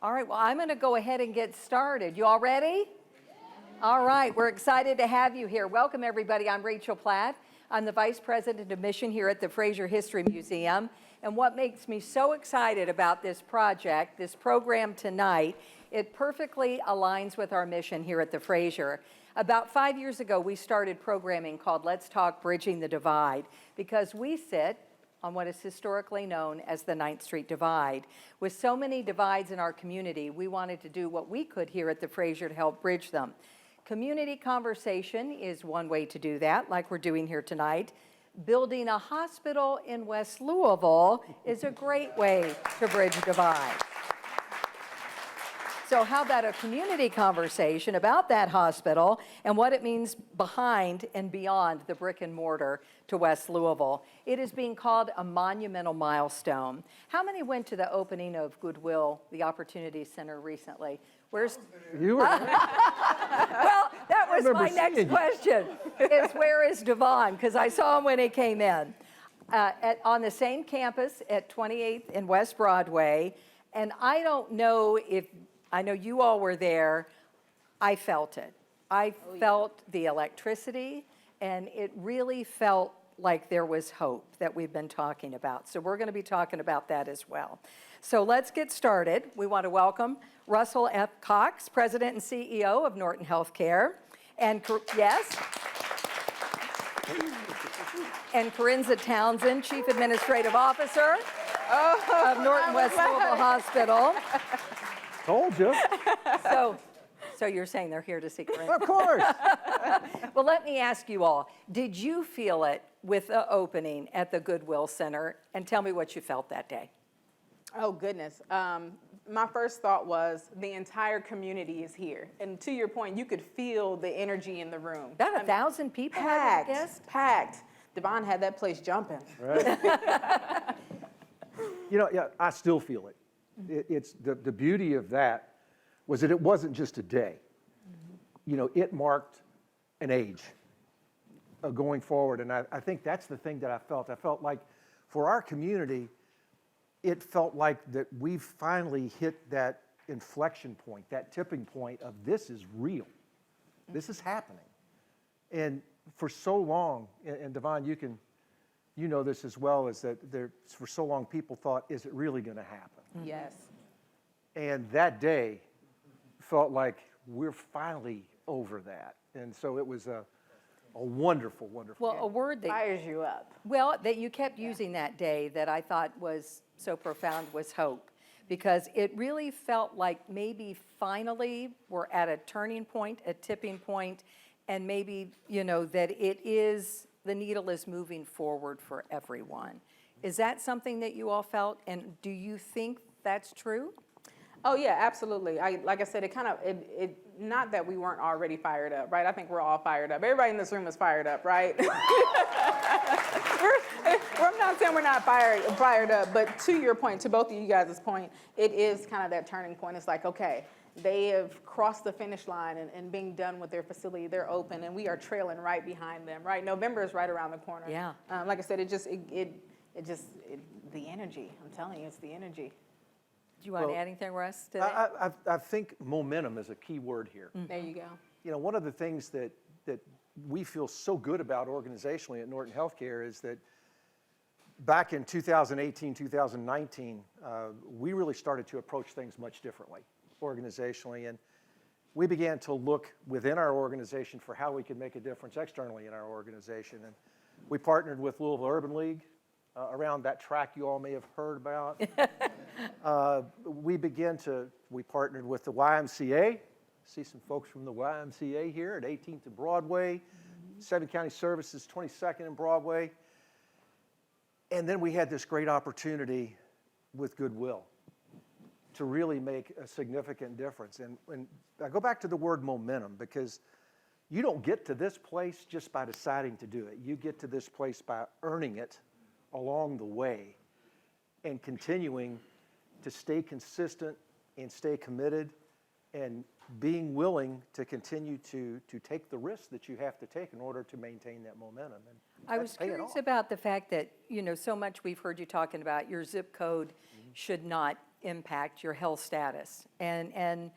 All right, well, I'm going to go ahead and get started. You all ready? All right, we're excited to have you here. Welcome, everybody. I'm Rachel Platt. I'm the Vice President of Mission here at the Fraser History Museum. And what makes me so excited about this project, this program tonight, it perfectly aligns with our mission here at the Fraser. About 5 years ago, we started programming called Let's Talk Bridging the Divide, because we sit on what is historically known as the 9th Street Divide. With so many divides in our community, we wanted to do what we could here at the Fraser to help bridge them. Community conversation is one way to do that, like we're doing here tonight. Building a hospital in West Louisville is a great way to bridge divides. So how about a community conversation about that hospital and what it means behind and beyond the brick and mortar to West Louisville? It is being called a monumental milestone. How many went to the opening of Goodwill, the Opportunity Center, recently? Where's you were well, that was my next question, is where is Devon? Because I saw him when he came in. On the same campus at 28th and West Broadway, and I don't know if, I know you all were there, I felt it. I felt the electricity, and it really felt like there was hope that we've been talking about. So we're going to be talking about that as well. So let's get started. We want to welcome Russell F. Cox, President and CEO of Norton Healthcare, and yes, and Corinza Townsend, Chief Administrative Officer of Norton West Louisville Hospital. Told you. So you're saying they're here to see Corinza? Of course. Well, let me ask you all, did you feel it with the opening at the Goodwill Center? And tell me what you felt that day. Oh, goodness. My first thought was the entire community is here. And to your point, you could feel the energy in the room. About 1,000 people, I would guess? Packed. Devon had that place jumping. Right. Yeah, I still feel it. It's the beauty of that was that it wasn't just a day. It marked an age going forward. And I think that's the thing that I felt. I felt like for our community, it felt like that we've finally hit that inflection point, that tipping point of this is real. This is happening. And for so long, and Devon, you know this as well, is that for so long people thought, is it really going to happen? Yes. And that day felt like we're finally over that. And so it was a wonderful, wonderful. Well, a word that fires you up. Well, that you kept using that day that I thought was so profound was hope, because it really felt like maybe finally we're at a turning point, a tipping point, and maybe, that the needle is moving forward for everyone. Is that something that you all felt, and do you think that's true? Oh yeah, absolutely. Like I said, it not that we weren't already fired up, right? I think we're all fired up. Everybody in this room is fired up, right? I'm not saying we're not fired up, but to your point, to both of you guys' point, it is kind of that turning point. It's like, okay, they have crossed the finish line and being done with their facility. They're open, and we are trailing right behind them, right? November is right around the corner. Yeah. Like I said, the energy. I'm telling you, it's the energy. Do you want to add anything, Russ, to that? I think momentum is a key word here. There you go. One of the things that we feel so good about organizationally at Norton Healthcare is that back in 2018, 2019, we really started to approach things much differently organizationally. And we began to look within our organization for how we could make a difference externally in our organization. And we partnered with Louisville Urban League around that track you all may have heard about. We partnered with the YMCA. See some folks from the YMCA here at 18th and Broadway, 7 County Services, 22nd and Broadway. And then we had this great opportunity with Goodwill to really make a significant difference. And I go back to the word momentum, because you don't get to this place just by deciding to do it. You get to this place by earning it along the way and continuing to stay consistent and stay committed and being willing to continue to take the risks that you have to take in order to maintain that momentum. And I was curious about the fact that, so much we've heard you talking about your zip code should not impact your health status. And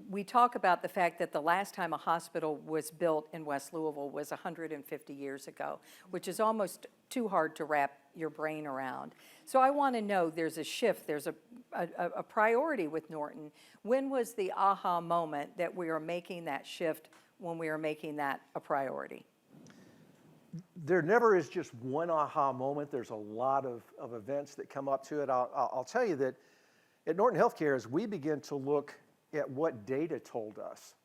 we talk about the fact that the last time a hospital was built in West Louisville was 150 years ago, which is almost too hard to wrap your brain around. So I want to know, there's a shift, there's a priority with Norton. When was the aha moment that we are making that shift, when we are making that a priority? There never is just one aha moment. There's a lot of events that come up to it. I'll tell you that at Norton Healthcare, as we begin to look at what data told us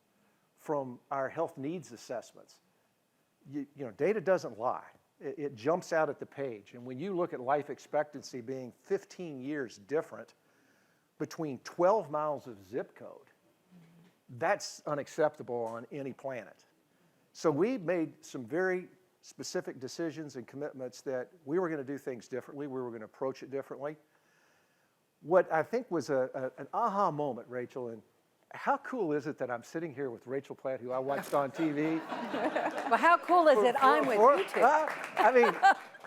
from our health needs assessments, you know, data doesn't lie. It jumps out at the page. And when you look at life expectancy being 15 years different between 12 miles of zip code, that's unacceptable on any planet. So we made some very specific decisions and commitments that we were going to do things differently. We were going to approach it differently. What I think was an aha moment, Rachel, and how cool is it that I'm sitting here with Rachel Platt, who I watched on TV? Well, how cool is it I'm with you two?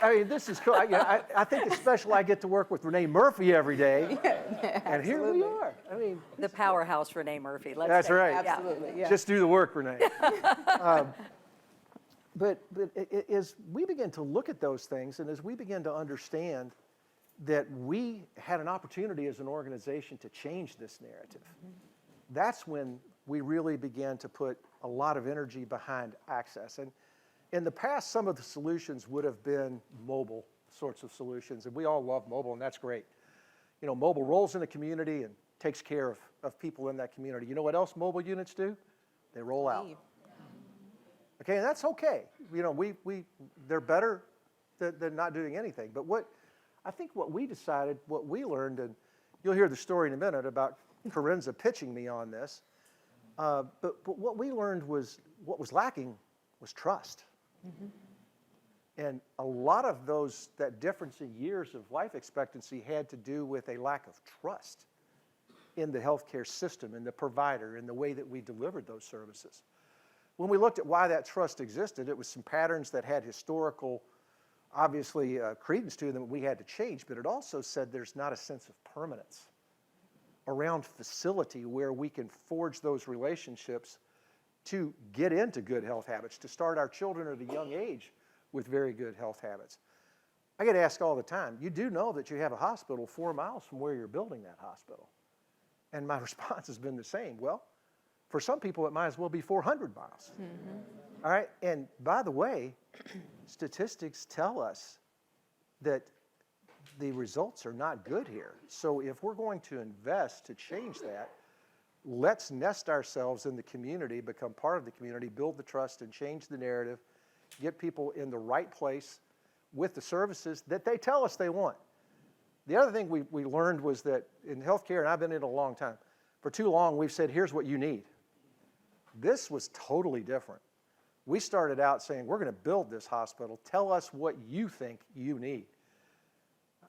I mean, this is cool. I think it's special I get to work with Renee Murphy every day, and here we are. I mean, The powerhouse Renee Murphy. That's say. right. Yeah. Absolutely, yeah. Just do the work, Renee. But as we begin to look at those things, and as we begin to understand that we had an opportunity as an organization to change this narrative, that's when we really began to put a lot of energy behind access. And in the past, some of the solutions would have been mobile sorts of solutions, and we all love mobile, and that's great. You know, mobile rolls in the community and takes care of people in that community. You know what else mobile units do? They roll out. Okay, and that's okay. You know, they're better than not doing anything. But what we decided, what we learned, and you'll hear the story in a minute about Corinza pitching me on this, but what we learned was what was lacking was trust. And a lot of that difference in years of life expectancy had to do with a lack of trust in the healthcare system, in the provider, in the way that we delivered those services. When we looked at why that trust existed, it was some patterns that had historical, obviously, credence to them that we had to change, but it also said there's not a sense of permanence around facility where we can forge those relationships to get into good health habits, to start our children at a young age with very good health habits. I get asked all the time, you do know that you have a hospital 4 miles from where you're building that hospital? And my response has been the same. Well, for some people, it might as well be 400 miles. All right, and by the way, statistics tell us that the results are not good here. So if we're going to invest to change that, let's nest ourselves in the community, become part of the community, build the trust and change the narrative, get people in the right place with the services that they tell us they want. The other thing we learned was that in healthcare, and I've been in it a long time, for too long we've said, here's what you need. This was totally different. We started out saying, we're going to build this hospital. Tell us what you think you need.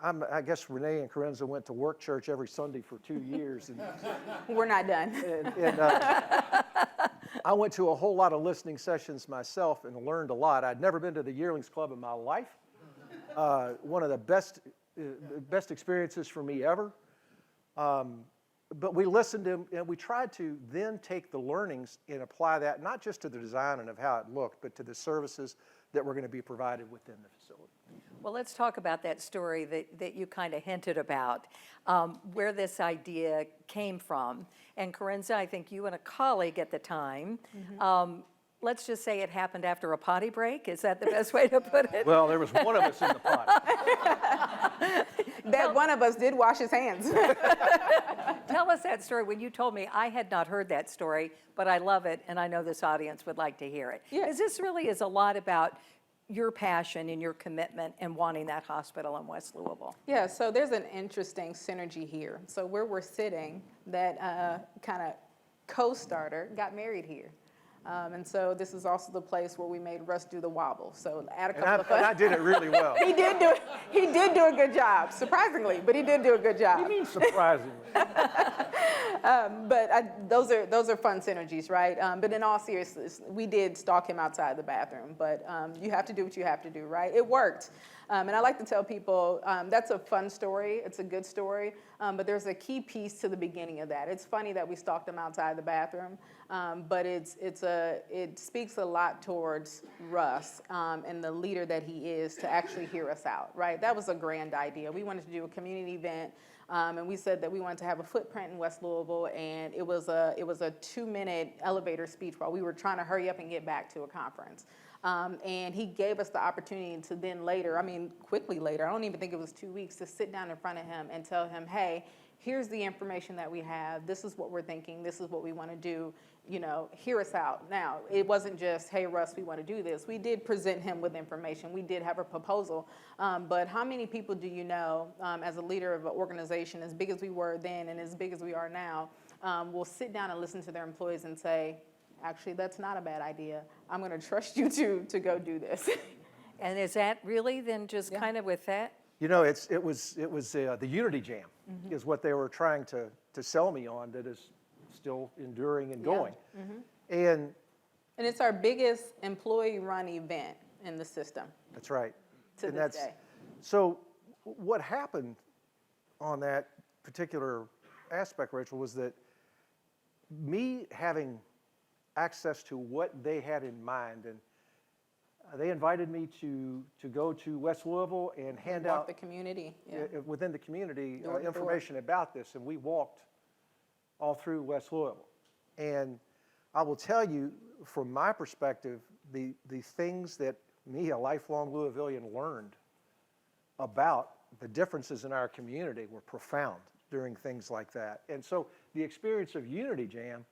I guess Renee and Corinza went to work church every Sunday for 2 years. And, We're not done. I went to a whole lot of listening sessions myself and learned a lot. I'd never been to the Yearlings Club in my life. One of the best experiences for me ever. But we listened to, and we tried to then take the learnings and apply that not just to the design and of how it looked, but to the services that were going to be provided within the facility. Well, let's talk about that story that you kind of hinted about, where this idea came from. And Corinza, I think you and a colleague at the time, let's just say it happened after a potty break. Is that the best way to put it? Well, there was one of us in the potty. That one of us did wash his hands. Tell us that story. When you told me, I had not heard that story, but I love it, and I know this audience would like to hear it. Yeah. Because this really is a lot about your passion and your commitment and wanting that hospital in West Louisville. Yeah, so there's an interesting synergy here. So where we're sitting, that kind of co-starter got married here. And so this is also the place where we made Russ do the wobble. So add a couple of And I did it really well. He did do a good job, surprisingly, but he did do a good job. What do you mean surprisingly? Those are fun synergies, right? But in all seriousness, we did stalk him outside the bathroom, but you have to do what you have to do, right? It worked. And I like to tell people that's a fun story. It's a good story. But there's a key piece to the beginning of that. It's funny that we stalked him outside the bathroom, but it speaks a lot towards Russ and the leader that he is to actually hear us out, right? That was a grand idea. We wanted to do a community event, and we said that we wanted to have a footprint in West Louisville, and it was a 2-minute elevator speech while we were trying to hurry up and get back to a conference. And he gave us the opportunity to then later, quickly later, I don't even think it was 2 weeks, to sit down in front of him and tell him, hey, here's the information that we have. This is what we're thinking. This is what we want to do. Hear us out. Now, it wasn't just, hey, Russ, we want to do this. We did present him with information. We did have a proposal. But how many people do you know, as a leader of an organization, as big as we were then and as big as we are now, will sit down and listen to their employees and say, actually, that's not a bad idea. I'm going to trust you to go do this. And is that really then just kind of with that? It was the Unity Jam is what they were trying to sell me on, that is still enduring and going. And it's our biggest employee-run event in the system. That's right. To this day. So what happened on that particular aspect, Rachel, was that me having access to what they had in mind, and they invited me to go to West Louisville and hand out the community within the community door to information about this, and we walked all through West Louisville. And I will tell you, from my perspective, the things that me, a lifelong Louisvillian, learned about the differences in our community were profound during things like that. And so the experience of Unity Jam.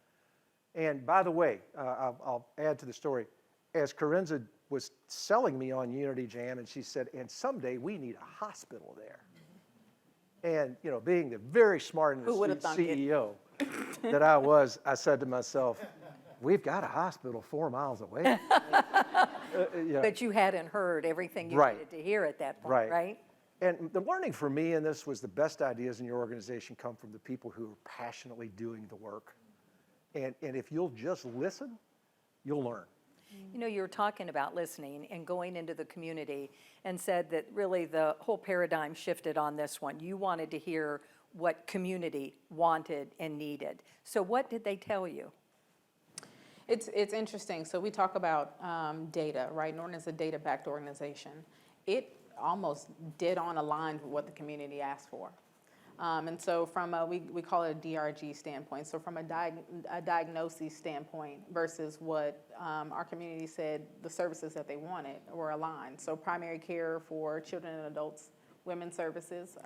And by the way, I'll add to the story, as Corinza was selling me on Unity Jam, and she said, and someday we need a hospital there. And, being the very smart and astute CEO that I was, I said to myself, we've got a hospital 4 miles away. But you hadn't heard everything you needed to hear at that point, right? And the learning for me in this was the best ideas in your organization come from the people who are passionately doing the work. And if you'll just listen, you'll learn. You were talking about listening and going into the community, and said that really the whole paradigm shifted on this one. You wanted to hear what community wanted and needed. So what did they tell you? It's interesting. So we talk about data, right? Norton is a data-backed organization. It almost dead on aligned with what the community asked for. And so from we call it a DRG standpoint, so from a diagnosis standpoint versus what our community said the services that they wanted were aligned. So primary care for children and adults, women's services.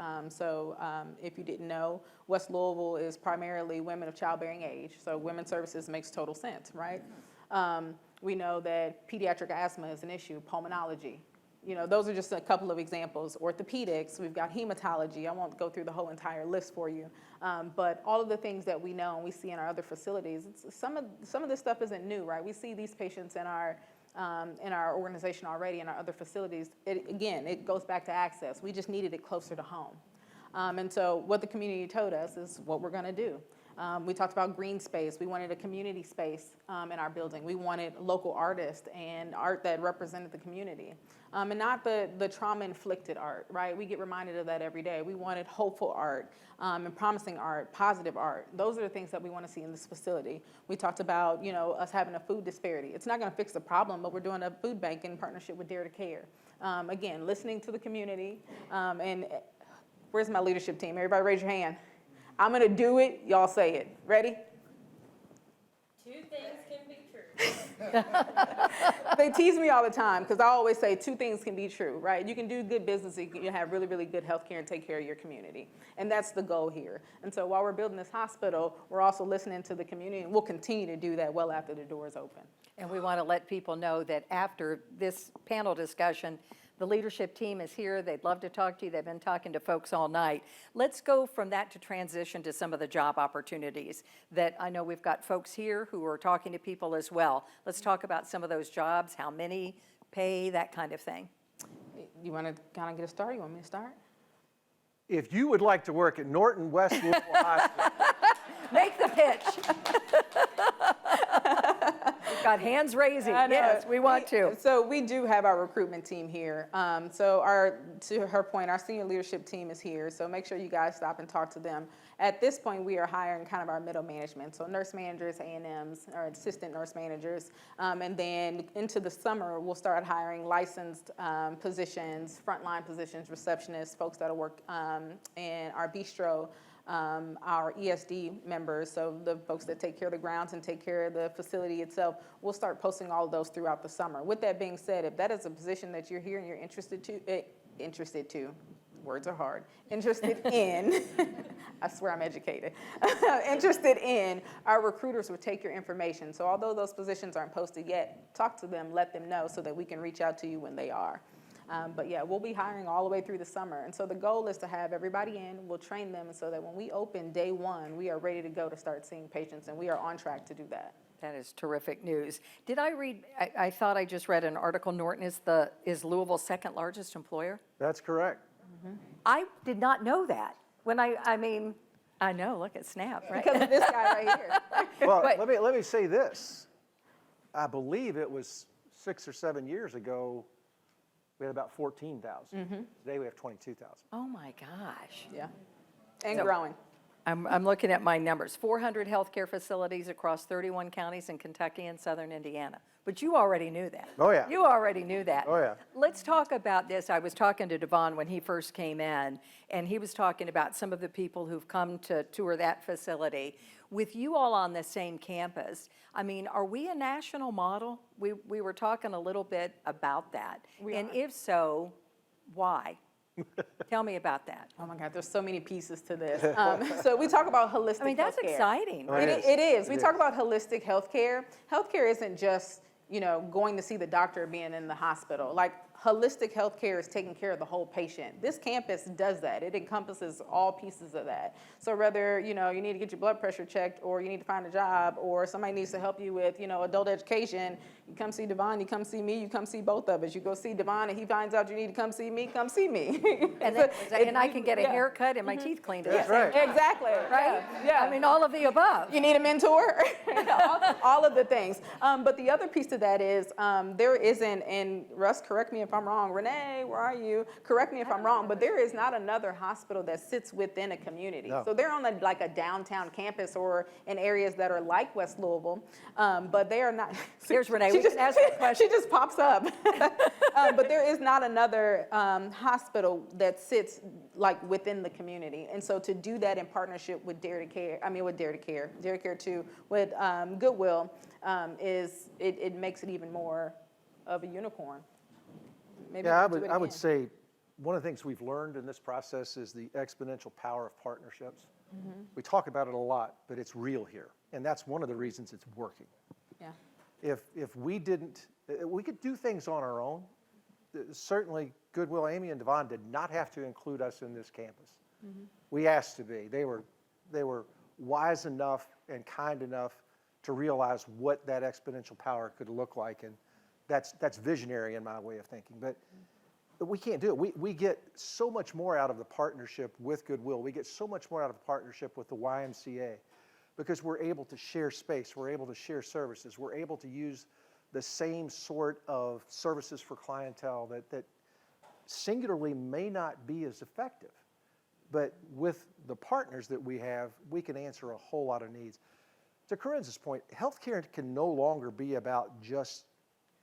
If you didn't know, West Louisville is primarily women of childbearing age, so women's services makes total sense, right? We know that pediatric asthma is an issue, pulmonology. Those are just a couple of examples. Orthopedics, we've got hematology. I won't go through the whole entire list for you. But all of the things that we know and we see in our other facilities, some of this stuff isn't new, right? We see these patients in our organization already, in our other facilities. It goes back to access. We just needed it closer to home. And so what the community told us is what we're going to do. We talked about green space. We wanted a community space in our building. We wanted local artists and art that represented the community. And not the trauma-inflicted art, right? We get reminded of that every day. We wanted hopeful art and promising art, positive art. Those are the things that we want to see in this facility. We talked about, us having a food disparity. It's not going to fix the problem, but we're doing a food bank in partnership with Dare to Care. Again, listening to the community. And where's my leadership team? Everybody raise your hand. I'm going to do it. Y'all say it. Ready? 2 things can be true. They tease me all the time because I always say 2 things can be true, right? You can do good business, you can have really, really good health care and take care of your community. And that's the goal here. And so while we're building this hospital, we're also listening to the community, and we'll continue to do that well after the doors open. And we want to let people know that after this panel discussion, the leadership team is here. They'd love to talk to you. They've been talking to folks all night. Let's go from that to transition to some of the job opportunities that I know we've got folks here who are talking to people as well. Let's talk about some of those jobs, how many, pay, that kind of thing. You want to kind of get us started? You want me to start? If you would like to work at Norton West Louisville Hospital, Make the pitch. Got hands raising. I know. Yes, we want to. So we do have our recruitment team here. To her point, our senior leadership team is here. So make sure you guys stop and talk to them. At this point, we are hiring kind of our middle management. So nurse managers, A&Ms, or assistant nurse managers. And then into the summer, we'll start hiring licensed positions, frontline positions, receptionists, folks that'll work in our bistro, our ESD members, so the folks that take care of the grounds and take care of the facility itself. We'll start posting all of those throughout the summer. With that being said, if that is a position that you're here and you're interested to, words are hard, interested in, I swear I'm educated, interested in, our recruiters will take your information. So although those positions aren't posted yet, talk to them, let them know so that we can reach out to you when they are. But yeah, we'll be hiring all the way through the summer. And so the goal is to have everybody in, we'll train them so that when we open day one, we are ready to go to start seeing patients, and we are on track to do that. That is terrific news. Did I read, I thought I just read an article, Norton is Louisville's second largest employer? That's correct. I did not know that. When I mean, I know, look at Snap, right? Because of this guy right here. Well, But- let me say this. I believe it was 6 or 7 years ago, we had about 14,000. Today we have 22,000. Oh my gosh. Yeah, and So- growing. I'm looking at my numbers, 400 healthcare facilities across 31 counties in Kentucky and southern Indiana. But you already knew that. Oh, yeah. You already knew that. Oh, yeah. Let's talk about this. I was talking to Devon when he first came in, and he was talking about some of the people who've come to tour that facility. With you all on the same campus, I mean, are we a national model? We were talking a little bit about that. And if so, why? Tell me about that. Oh my God, there's so many pieces to this. So we talk about holistic healthcare. I mean, that's exciting. Oh, right? It is. We It talk is. about holistic healthcare. Healthcare isn't just, going to see the doctor, being in the hospital. Like, holistic healthcare is taking care of the whole patient. This campus does that. It encompasses all pieces of that. So whether, you need to get your blood pressure checked, or you need to find a job, or somebody needs to help you with, adult education, you come see Devon, you come see me, you come see both of us. You go see Devon and he finds out you need to come see me, come see me. And I can get a Yeah. haircut and my teeth cleaned. at the That's same right. time, Exactly. Right? Yeah. I mean, all of the above. You need a mentor, all of the things. But the other piece to that is there isn't, and Russ, correct me if I'm wrong, Renee, where are you? Correct me if I'm wrong, but there is not another hospital that sits within a community. No. So they're on like a downtown campus or in areas that are like West Louisville, but they are not. Here's Renee, She we just, can ask her a question. she just pops up. But there is not another hospital that sits like within the community. And so to do that in partnership with Dare to Care 2, with Goodwill, it makes it even more of a unicorn. Maybe Yeah, we'll do it I would again. say one of the things we've learned in this process is the exponential power of partnerships. We talk about it a lot, but it's real here. And that's one of the reasons it's working. Yeah. If we didn't, we could do things on our own. Certainly, Goodwill, Amy and Devon did not have to include us in this campus. We asked to be. They were wise enough and kind enough to realize what that exponential power could look like, and that's visionary in my way of thinking. But we can't do it. We get so much more out of the partnership with Goodwill. We get so much more out of the partnership with the YMCA because we're able to share space. We're able to share services. We're able to use the same sort of services for clientele that singularly may not be as effective. But with the partners that we have, we can answer a whole lot of needs. To Corinne's point, healthcare can no longer be about just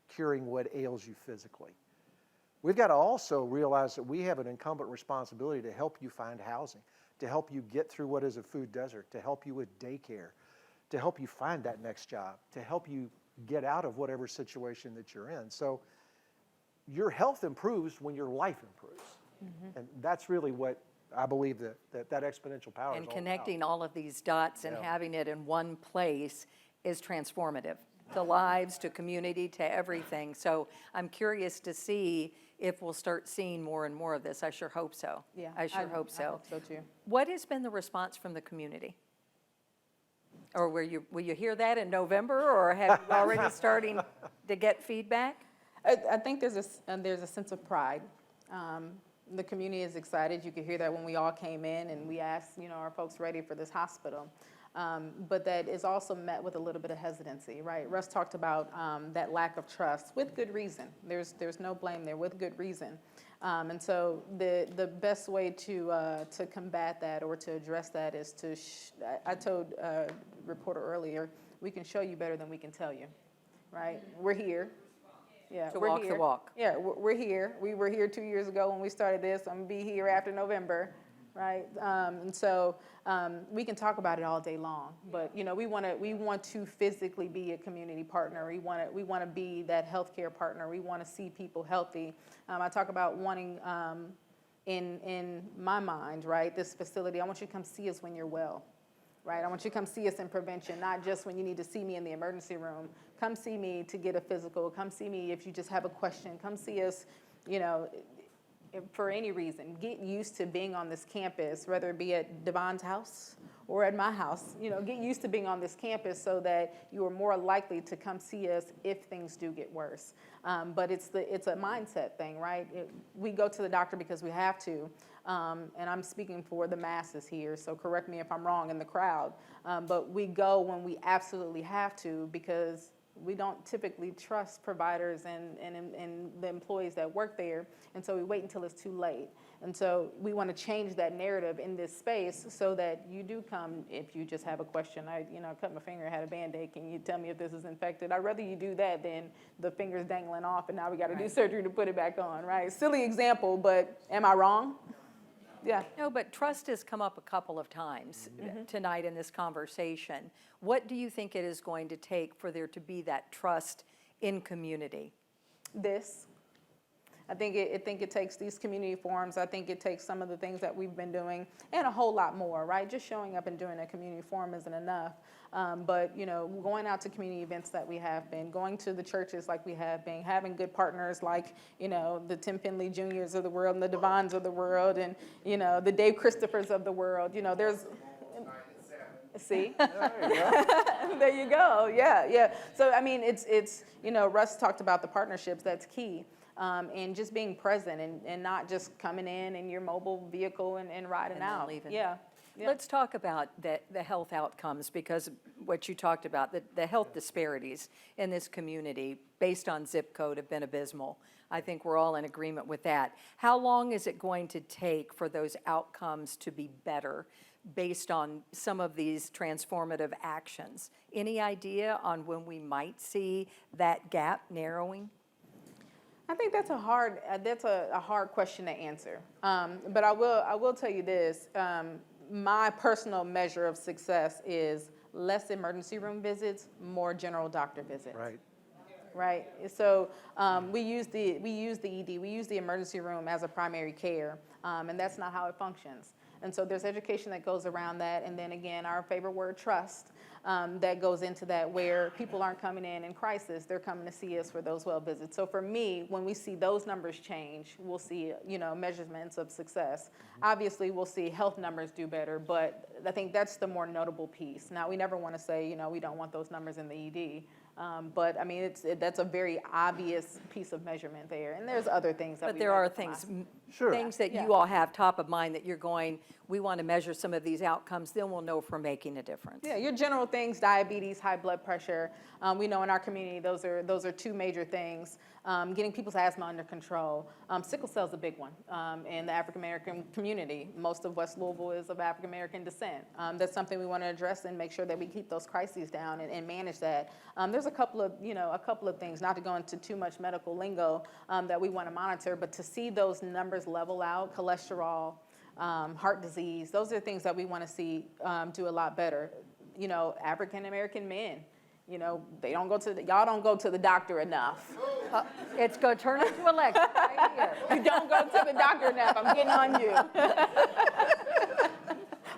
curing what ails you physically. We've got to also realize that we have an incumbent responsibility to help you find housing, to help you get through what is a food desert, to help you with daycare, to help you find that next job, to help you get out of whatever situation that you're in. So your health improves when your life improves. And that's really what I believe that exponential power is And all connecting all of these dots and Yeah. having it in one place is transformative to lives, to community, to everything. So I'm curious to see if we'll start seeing more and more of this. I sure hope so. Yeah. I sure hope so. I hope so too. What has been the response from the community? Or will you hear that in November, or have you already starting to get feedback? I think there's a sense of pride. The community is excited. You could hear that when we all came in and we asked, are folks ready for this hospital? but that is also met with a little bit of hesitancy, right? Russ talked about that lack of trust with good reason. There's no blame there, with good reason. And so the best way to combat that or to address that is to, I told a reporter earlier, we can show you better than we can tell you, right? We're here. Yeah, To we're walk here. the walk. Yeah, we're here. We were here 2 years ago when we started this. I'm gonna be here after November, right? And so we can talk about it all day long, but you know, we want to physically be a community partner. We want to be that healthcare partner. We want to see people healthy. I talk about wanting, in my mind, right, this facility. I want you to come see us when you're well. Right, I want you to come see us in prevention, not just when you need to see me in the emergency room. Come see me to get a physical. Come see me if you just have a question. Come see us, you know, for any reason. Get used to being on this campus, whether it be at Devon's house or at my house. You know, get used to being on this campus so that you are more likely to come see us if things do get worse. But it's a mindset thing, right? We go to the doctor because we have to. And I'm speaking for the masses here, so correct me if I'm wrong in the crowd. But we go when we absolutely have to because we don't typically trust providers and the employees that work there, and so we wait until it's too late. And so we want to change that narrative in this space so that you do come if you just have a question. I cut my finger, had a Band-Aid. Can you tell me if this is infected? I'd rather you do that than the finger's dangling off and now we got to do surgery to put it back on, right? Silly example, but am I wrong? Yeah. No, but trust has come up a couple of times tonight in this conversation. What do you think it is going to take for there to be that trust in community? I think it takes these community forums. I think it takes some of the things that we've been doing and a whole lot more, right? Just showing up and doing a community forum isn't enough. But, you know, going out to community events that we have been, going to the churches like we have been, having good partners like, you know, the Tim Finley Juniors of the world and the Devons of the world and, you know, the Dave Christophers of the world. You know, there's... See? There you go. Yeah. So, I mean, it's you know, Russ talked about the partnerships. That's key. And just being present and not just coming in your mobile vehicle and riding And then out. leaving. Yeah. Let's talk about the health outcomes, because what you talked about, the health disparities in this community based on zip code have been abysmal. I think we're all in agreement with that. How long is it going to take for those outcomes to be better based on some of these transformative actions? Any idea on when we might see that gap narrowing? I think that's a hard question to answer. But I will tell you this. My personal measure of success is less emergency room visits, more general doctor visits. Right. So we use the ED, we use the emergency room as a primary care, and that's not how it functions. And so there's education that goes around that, and then again, our favorite word, trust, that goes into that, where people aren't coming in crisis, they're coming to see us for those well visits. So for me, when we see those numbers change, we'll see, you know, measurements of success. Obviously, we'll see health numbers do better, but I think that's the more notable piece. Now, we never want to say, you know, we don't want those numbers in the ED. But I mean, that's a very obvious piece of measurement there, and there's other things that. But there are things, things that you all have top of mind that you're going, we want to measure some of these outcomes, then we'll know if we're making a difference. Yeah, your general things, diabetes, high blood pressure. We know in our community those are two major things. Getting people's asthma under control. Sickle cell is a big one in the African American community. Most of West Louisville is of African American descent. That's something we want to address and make sure that we keep those crises down and manage that. There's a couple of things, not to go into too much medical lingo, that we want to monitor, but to see those numbers level out, cholesterol, heart disease, those are things that we want to see do a lot better. You know, African American men, you know, y'all don't go to the doctor enough. It's going to turn into election right here. You don't go to the doctor enough. I'm getting on you.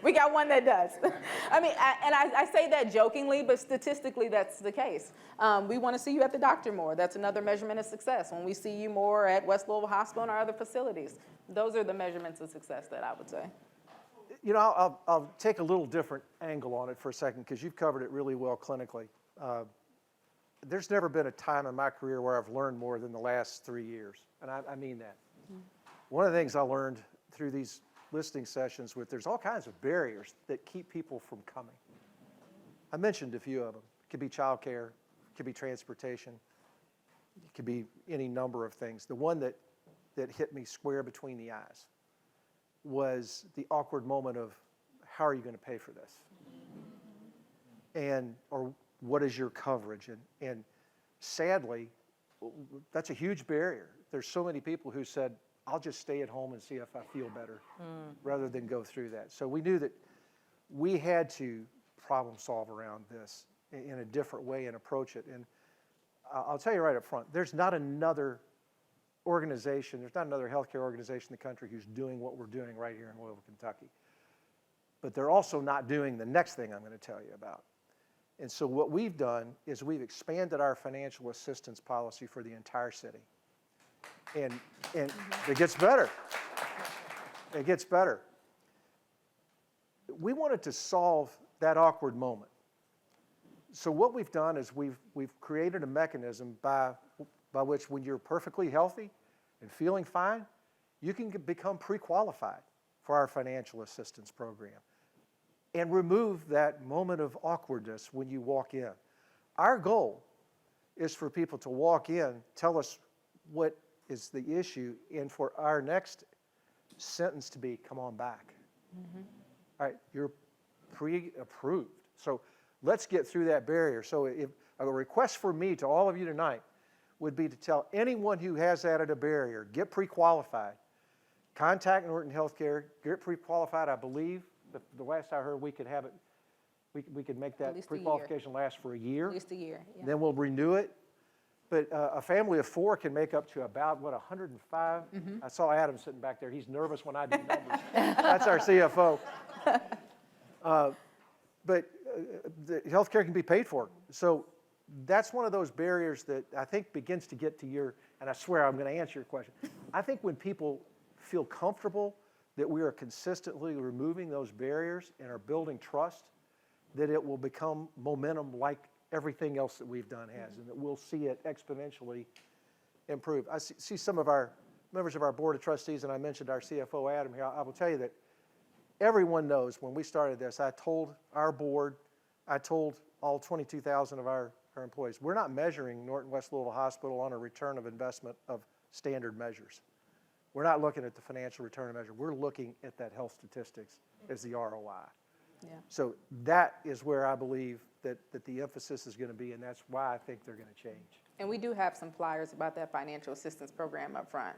We got one that does. I mean, I say that jokingly, but statistically that's the case. We want to see you at the doctor more. That's another measurement of success. When we see you more at West Louisville Hospital and our other facilities, those are the measurements of success that I would say. You know, I'll take a little different angle on it for a second, because you've covered it really well clinically. There's never been a time in my career where I've learned more than the last 3 years, and I mean that. One of the things I learned through these listening sessions there's all kinds of barriers that keep people from coming. I mentioned a few of them. It could be childcare, it could be transportation, it could be any number of things. The one that hit me square between the eyes was the awkward moment of, how are you going to pay for this? Or what is your coverage? And sadly, that's a huge barrier. There's so many people who said, I'll just stay at home and see if I feel better, rather than go through that. So we knew that we had to problem solve around this in a different way and approach it. And I'll tell you right up front, there's not another organization, there's not another healthcare organization in the country who's doing what we're doing right here in Louisville, Kentucky. But they're also not doing the next thing I'm going to tell you about. And so what we've done is we've expanded our financial assistance policy for the entire city. And it gets better. It gets better. We wanted to solve that awkward moment. So what we've done is we've created a mechanism by which, when you're perfectly healthy and feeling fine, you can become pre-qualified for our financial assistance program and remove that moment of awkwardness when you walk in. Our goal is for people to walk in, tell us what is the issue, and for our next sentence to be, come on back. All right, you're pre-approved. So let's get through that barrier. So if a request for me to all of you tonight would be to tell anyone who has that at a barrier, get pre-qualified. Contact Norton Healthcare, get pre-qualified. I believe, the last I heard, we could have it, we could make that pre-qualification last for a year. At least a year, yeah. Then we'll renew it. But a family of 4 can make up to about, 105? I saw Adam sitting back there. He's nervous when I do numbers. That's our CFO. But the healthcare can be paid for. So that's one of those barriers that I think begins to get to your, and I swear I'm going to answer your question. I think when people feel comfortable that we are consistently removing those barriers and are building trust, that it will become momentum like everything else that we've done has, and that we'll see it exponentially improve. I see some of our members of our board of trustees, and I mentioned our CFO, Adam, here. I will tell you that everyone knows when we started this, I told our board, I told all 22,000 of our employees, we're not measuring Norton West Louisville Hospital on a return of investment of standard measures. We're not looking at the financial return of measure. We're looking at that health statistics as the ROI. Yeah. So that is where I believe that the emphasis is going to be, and that's why I think they're going to change. And we do have some flyers about that financial assistance program up front.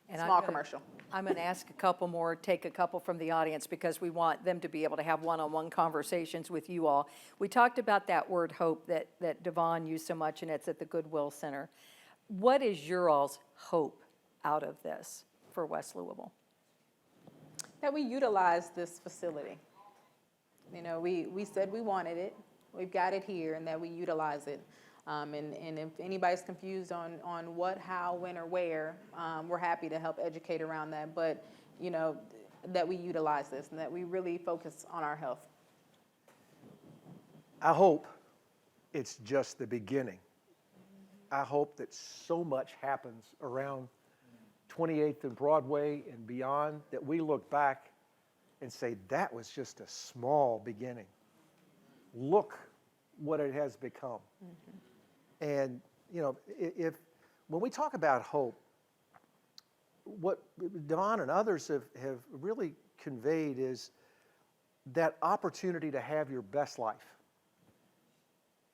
And Small commercial. I'm going to ask a couple more, take a couple from the audience, because we want them to be able to have one-on-one conversations with you all. We talked about that word hope that Devon used so much, and it's at the Goodwill Center. What is your all's hope out of this for West Louisville? That we utilize this facility. You know, we said we wanted it. We've got it here, and that we utilize it. And if anybody's confused on what, how, when, or where, we're happy to help educate around that. But, you know, that we utilize this and that we really focus on our health. I hope it's just the beginning. I hope that so much happens around 28th and Broadway and beyond that we look back and say, that was just a small beginning. Look what it has become. And, you know, when we talk about hope, what Devon and others have really conveyed is that opportunity to have your best life.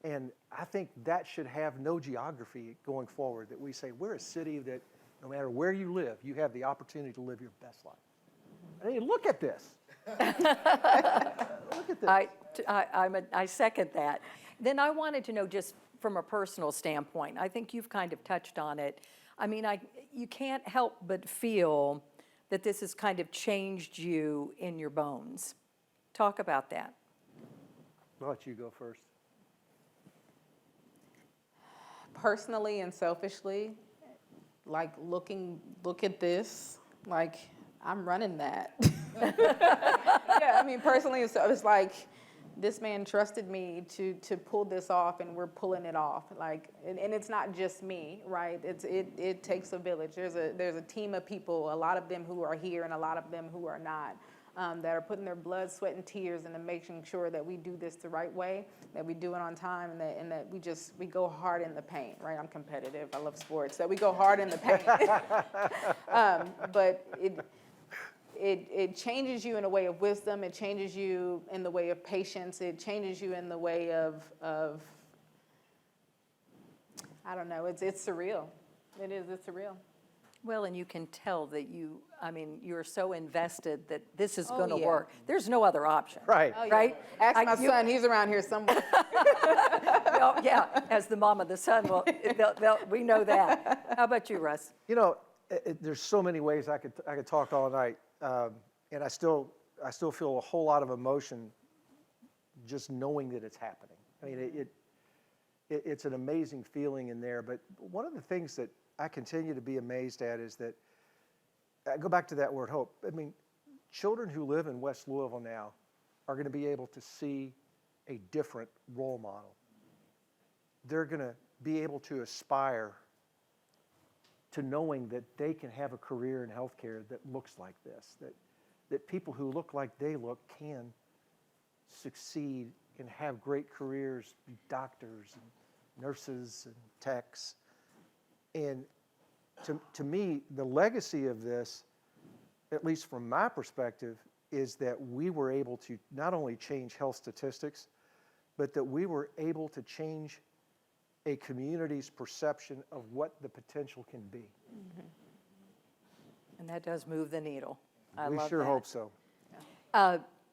And I think that should have no geography going forward, that we say we're a city that no matter where you live, you have the opportunity to live your best life. I mean, look at this. Look at this. I second that. Then I wanted to know, just from a personal standpoint, I think you've kind of touched on it. I mean, you can't help but feel that this has kind of changed you in your bones. Talk about that. I'll let you go first. Personally and selfishly, like look at this, like I'm running that. Yeah, I mean, personally, so it's like this man trusted me to pull this off, and we're pulling it off. Like, and it's not just me, right? It takes a village. There's a team of people, a lot of them who are here and a lot of them who are not. that are putting their blood, sweat, and tears into making sure that we do this the right way, that we do it on time, and that we go hard in the paint, right? I'm competitive, I love sports, that we go hard in the paint. But it changes you in a way of wisdom, it changes you in the way of patience, it changes you in the way of I don't know, it's surreal. It's surreal. Well, and you can tell that you're so invested that this is Oh, going to yeah. work. There's no other option. Right. Oh, yeah. Right? Ask my You- son, he's around here somewhere. Well, yeah, as the mom of the son, well, we know that. How about you, Russ? You know, there's so many ways I could talk all night, and I still feel a whole lot of emotion just knowing that it's happening. I mean, it's an amazing feeling in there. But one of the things that I continue to be amazed at is that, I go back to that word hope. I mean, children who live in West Louisville now are going to be able to see a different role model. They're going to be able to aspire to knowing that they can have a career in healthcare that looks like this, that people who look like they look can succeed and have great careers, be doctors and nurses and techs. And to me, the legacy of this, at least from my perspective, is that we were able to not only change health statistics, but that we were able to change a community's perception of what the potential can be. And that does move the needle. I We love sure that. hope so.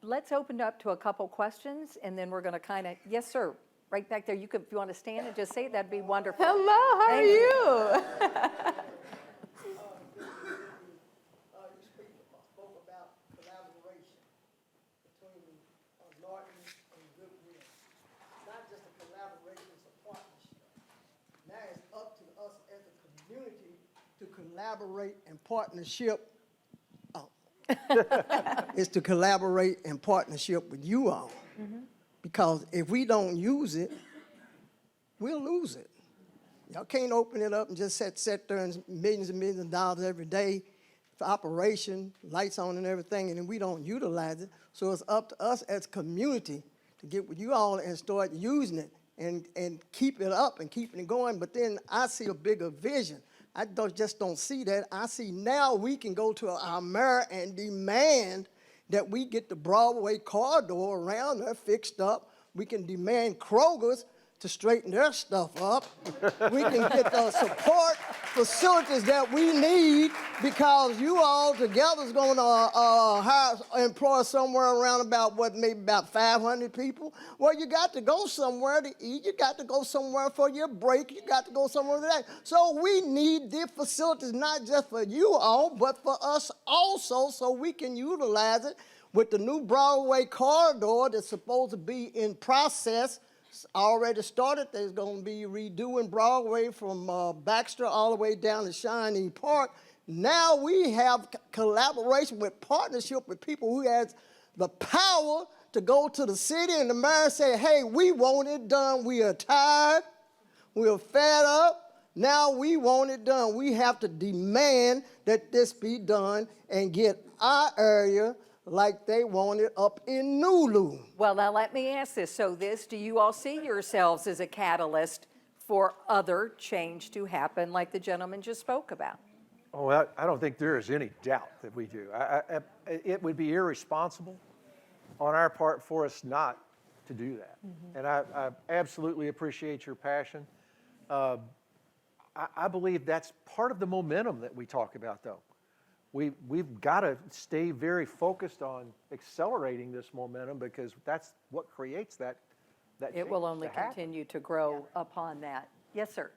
Let's open up to a couple questions, and then we're going to kind of, yes, sir, right back there. If you want to stand and just say it, that'd be wonderful. Hello, how are Thank you. you? You spoke about collaboration between Norton and Louisville. It's not just a collaboration, it's a partnership. Now it's up to us as a community to collaborate and partnership. It's to collaborate and partnership with you all. Because if we don't use it, we'll lose it. Y'all can't open it up and just sit there and millions of dollars every day for operation, lights on and everything, and then we don't utilize it. So it's up to us as a community to get with you all and start using it and keep it up and keeping it going. But then I see a bigger vision. I just don't see that. I see now we can go to our mayor and demand that we get the Broadway corridor around there fixed up. We can demand Kroger's to straighten their stuff up. We can get the support facilities that we need because you all together is going to employ somewhere around about, maybe about 500 people. Well, you got to go somewhere to eat. You got to go somewhere for your break. You got to go somewhere for that. So we need the facilities not just for you all, but for us also so we can utilize it with the new Broadway corridor that's supposed to be in process. Already started. There's going to be redoing Broadway from Baxter all the way down to Shining Park. Now we have collaboration with partnership with people who has the power to go to the city and the mayor and say, hey, we want it done. We are tired. We are fed up. Now we want it done. We have to demand that this be done and get our area like they want it up in Nulu. Well, now let me ask this. So do you all see yourselves as a catalyst for other change to happen like the gentleman just spoke about? Oh, I don't think there is any doubt that we do. It would be irresponsible on our part for us not to do that. And I absolutely appreciate your passion. I believe that's part of the momentum that we talk about, though. We've got to stay very focused on accelerating this momentum because that's what creates that It will change only to happen. continue to grow upon that. Yes, sir.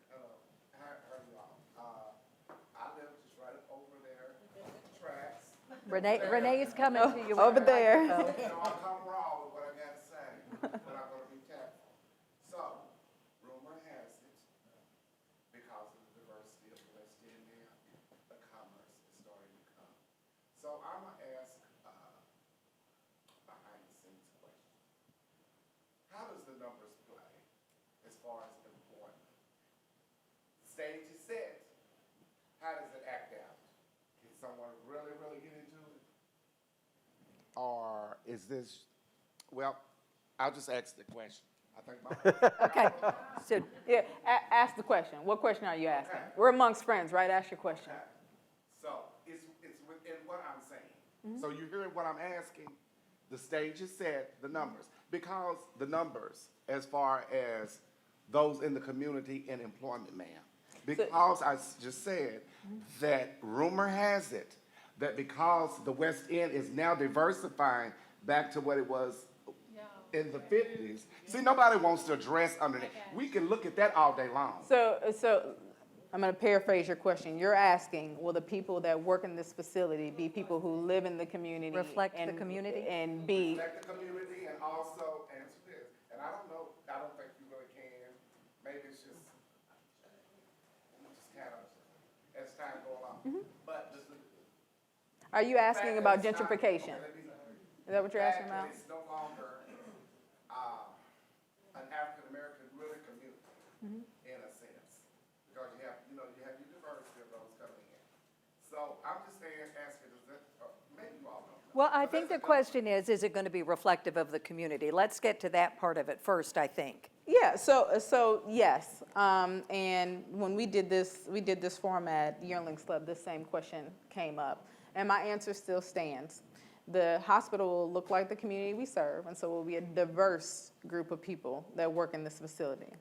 How are you all? I live just right over there, tracks. Renee's coming to you. with Over the there. microphone. So I'll come raw with what I got to say, but I'm going to be careful. So, rumor has it, because of the diversity of the West End now, the commerce is starting to come. So I'm going to ask behind the scenes question. How does the numbers play as far as employment? Stage is set. How does it act out? Can someone really, really get into it? or is this, well, I'll just ask the question. I think my. Okay, so, Yeah, ask the question. What question are you asking? We're amongst friends, right? Ask your question. So it's within what I'm saying. So you hearing what I'm asking? The stage is set, the numbers. Because the numbers, as far as those in the community and employment, ma'am. Because I just said that rumor has it that because the West End is now diversifying back to what it was in the 50s. See, nobody wants to address underneath. We can look at that all day long. So I'm going to paraphrase your question. You're asking, will the people that work in this facility be people who live in the community? Reflect the community? And be, Protect the community and also answer this. And I don't know, I don't think you really can. Maybe it's just kind of as time go along. But are you asking about gentrification? Is that what you're asking about? It's no longer an African-American really community in a sense. Because you have your diversity of those coming in. So I'm just asking, is that, maybe you all know. well, I think the question is it going to be reflective of the community? Let's get to that part of it first, I think. Yeah, so yes, and when we did this forum at Yearlings Club, this same question came up, and my answer still stands. The hospital will look like the community we serve, and so it will be a diverse group of people that work in this facility.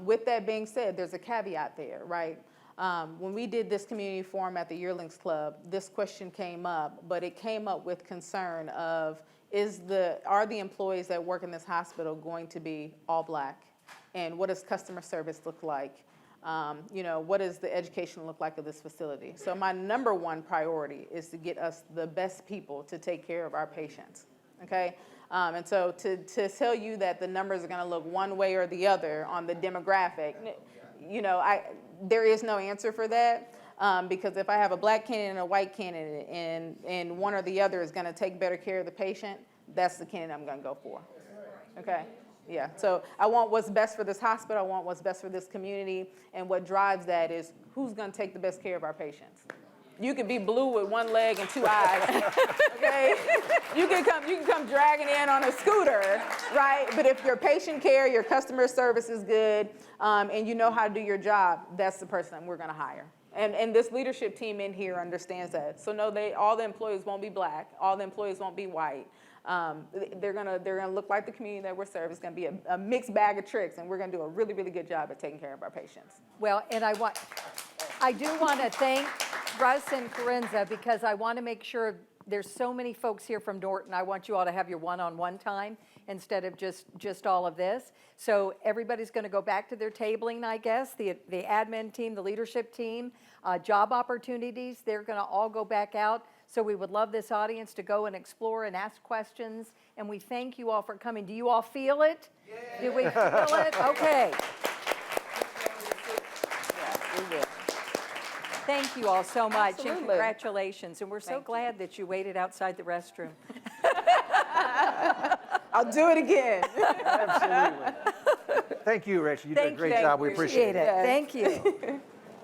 With that being said, there's a caveat there, right? When we did this community forum at the Yearlings Club, this question came up, but it came up with concern of, are the employees that work in this hospital going to be all Black? And what does customer service look like? What does the education look like of this facility? So my number one priority is to get us the best people to take care of our patients, okay? And so to tell you that the numbers are gonna look one way or the other on the demographic, there is no answer for that. Because if I have a Black candidate and a white candidate and one or the other is gonna take better care of the patient, that's the candidate I'm gonna go for, okay? Yeah, so I want what's best for this hospital, I want what's best for this community, and what drives that is who's gonna take the best care of our patients. You could be blue with one leg and two eyes, okay? You can come dragging in on a scooter, right? But if your patient care, your customer service is good, and you know how to do your job, that's the person we're gonna hire. And this leadership team in here understands that. So no, all the employees won't be Black, all the employees won't be white. They're gonna look like the community that we're serving. It's gonna be a mixed bag of tricks, and we're gonna do a really, really good job at taking care of our patients. Well, and I do want to thank Russ and Corinza, because I want to make sure there's so many folks here from Norton. I want you all to have your one-on-one time instead of just all of this. So everybody's going to go back to their tabling, I guess. The admin team, the leadership team, job opportunities, they're going to all go back out. So we would love this audience to go and explore and ask questions. And we thank you all for coming. Do you all feel it? Yeah. Do we feel it? Okay. Thank you all so much. Absolutely. And congratulations. And we're so glad that you waited outside the restroom. I'll do it again. Absolutely. Thank you, Rachel. You did a great job. We appreciate it. Thank you.